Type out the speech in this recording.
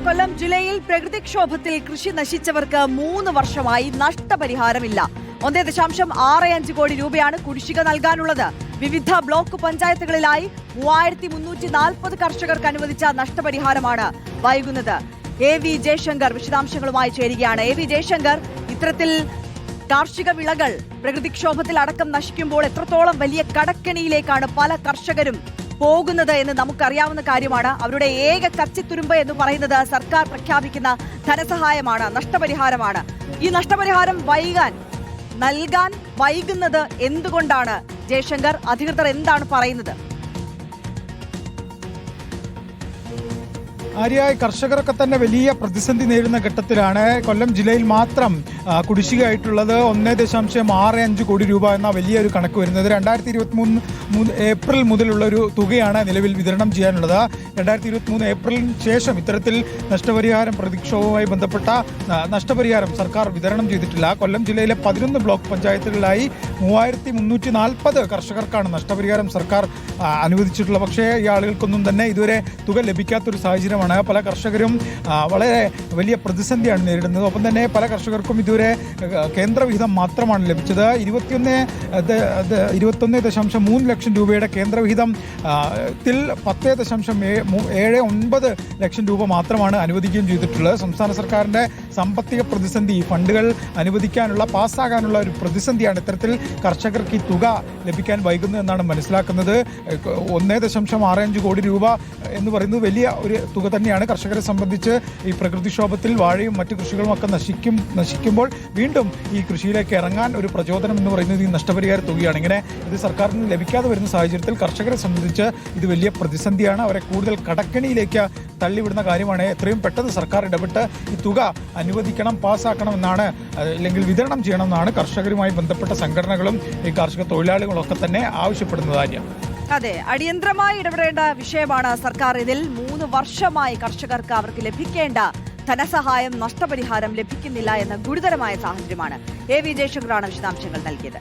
കൊല്ലം ജില്ലയിൽ പ്രകൃതിക്ഷോഭത്തിൽ കൃഷി നശിച്ചവർക്ക് 3 വർഷമായി നഷ്ടപരിഹാരമില്ല. 1.65 കോടി രൂപയാണ് കുടിശ്ശിക നൽകാനുള്ളത്. വിവിധ ബ്ലോക്ക് പഞ്ചായത്തുകളിലായി 3340 കർഷകർക്ക് അനുവദിച്ച നഷ്ടപരിഹാരമാണ് വൈകുന്നത്. AV ജയശങ്കർ വിശദാംശങ്ങളുമായി ചേരുകയാണ്. AV ജയശങ്കർ, ഇത്തരത്തിൽ കാർഷിക വിളകൾ പ്രകൃതിക്ഷോഭത്തിൽ അടക്കം നശിക്കുമ്പോൾ എത്രത്തോളം വലിയ കടക്കെണിയിലേക്കാണ് പല കർഷകരും പോകുന്നത് എന്ന് നമുക്കറിയാവുന്ന കാര്യമാണ്. അവരുടെ ഏക കച്ചിത്തുരുമ്പ് എന്ന് പറയുന്നത് സർക്കാർ പ്രഖ്യാപിക്കുന്ന ധനസഹായമാണ്, നഷ്ടപരിഹാരമാണ്. ഈ നഷ്ടപരിഹാരം നൽകാൻ വൈകുന്നത് എന്തുകൊണ്ടാണ് ജയശങ്കർ? അധികൃതർ എന്താണ് പറയുന്നത്? ആര്യായി, കർഷകരൊക്കെ തന്നെ വലിയ പ്രതിസന്ധി നേരിടുന്ന ഘട്ടത്തിലാണ്. കൊല്ലം ജില്ലയിൽ മാത്രം കുടിശ്ശികയായിട്ടുള്ളത് 1.65 കോടി രൂപ എന്ന വലിയൊരു കണക്ക് വരുന്നത്. 2023 ഏപ്രിൽ മുതലുള്ള ഒരു തുകയാണ് നിലവിൽ വിതരണം ചെയ്യാനുള്ളത്. 2023 ഏപ്രിലിന് ശേഷം ഇത്തരത്തിൽ നഷ്ടപരിഹാരം, പ്രകൃതിക്ഷോഭവുമായി ബന്ധപ്പെട്ട നഷ്ടപരിഹാരം സർക്കാർ വിതരണം ചെയ്തിട്ടില്ല. കൊല്ലം ജില്ലയിലെ 11 ബ്ലോക്ക് പഞ്ചായത്തുകളിലായി 3340 കർഷകർക്കാണ് നഷ്ടപരിഹാരം സർക്കാർ അനുവദിച്ചിട്ടുള്ളത്. പക്ഷേ ഈ ആളുകൾക്കൊന്നും തന്നെ ഇതുവരെ തുക ലഭിക്കാത്തൊരു സാഹചര്യമാണ്. പല കർഷകരും വളരെ വലിയ പ്രതിസന്ധിയാണ് നേരിടുന്നത്. ഒപ്പം തന്നെ പല കർഷകർക്കും ഇതുവരെ കേന്ദ്രവിഹിതം മാത്രമാണ് ലഭിച്ചത്. 21.3 ലക്ഷം രൂപയുടെ കേന്ദ്രവിഹിതം ത്തിൽ 10.79 ലക്ഷം രൂപ മാത്രമാണ് അനുവദിക്കുകയും ചെയ്തിട്ടുള്ളത്. സംസ്ഥാന സർക്കാരിൻ്റെ സാമ്പത്തിക പ്രതിസന്ധി, ഫണ്ടുകൾ അനുവദിക്കാനുള്ള, പാസ്സാകാനുള്ള ഒരു പ്രതിസന്ധിയാണ് ഇത്തരത്തിൽ കർഷകർക്ക് ഈ തുക ലഭിക്കാൻ വൈകുന്നത് എന്നാണ് മനസ്സിലാക്കുന്നത്. 1.65 കോടി രൂപ എന്ന് പറയുന്നത് വലിയ ഒരു തുക തന്നെയാണ്. കർഷകരെ സംബന്ധിച്ച് ഈ പ്രകൃതിക്ഷോഭത്തിൽ വാഴയും മറ്റു കൃഷികളും ഒക്കെ നശിക്കുമ്പോൾ വീണ്ടും ഈ കൃഷിയിലേക്ക് ഇറങ്ങാൻ ഒരു പ്രചോദനം എന്ന് പറയുന്നത് ഈ നഷ്ടപരിഹാര തുകയാണ്. ഇങ്ങനെ ഇത് സർക്കാരിന് ലഭിക്കാതെ വരുന്ന സാഹചര്യത്തിൽ കർഷകരെ സംബന്ധിച്ച് ഇത് വലിയ പ്രതിസന്ധിയാണ്. അവരെ കൂടുതൽ കടക്കെണിയിലേക്ക് തള്ളിവിടുന്ന കാര്യമാണ്. എത്രയും പെട്ടെന്ന് സർക്കാർ ഇടപെട്ട് ഈ തുക അനുവദിക്കണം, പാസ്സാക്കണമെന്നാണ്, അല്ലെങ്കിൽ വിതരണം ചെയ്യണമെന്നാണ് കർഷകരുമായി ബന്ധപ്പെട്ട സംഘടനകളും ഈ കാർഷിക തൊഴിലാളികളൊക്കെ തന്നെ ആവശ്യപ്പെടുന്നത്. കാര്യം അതെ, അടിയന്തരമായി ഇടപെടേണ്ട വിഷയമാണ് സർക്കാർ. ഇതിൽ 3 വർഷമായി കർഷകർക്ക് അവർക്ക് ലഭിക്കേണ്ട ധനസഹായം, നഷ്ടപരിഹാരം ലഭിക്കുന്നില്ല എന്ന ഗുരുതരമായ സാഹചര്യമാണ്. AV ജയശങ്കറാണ് വിശദാംശങ്ങൾ നൽകിയത്.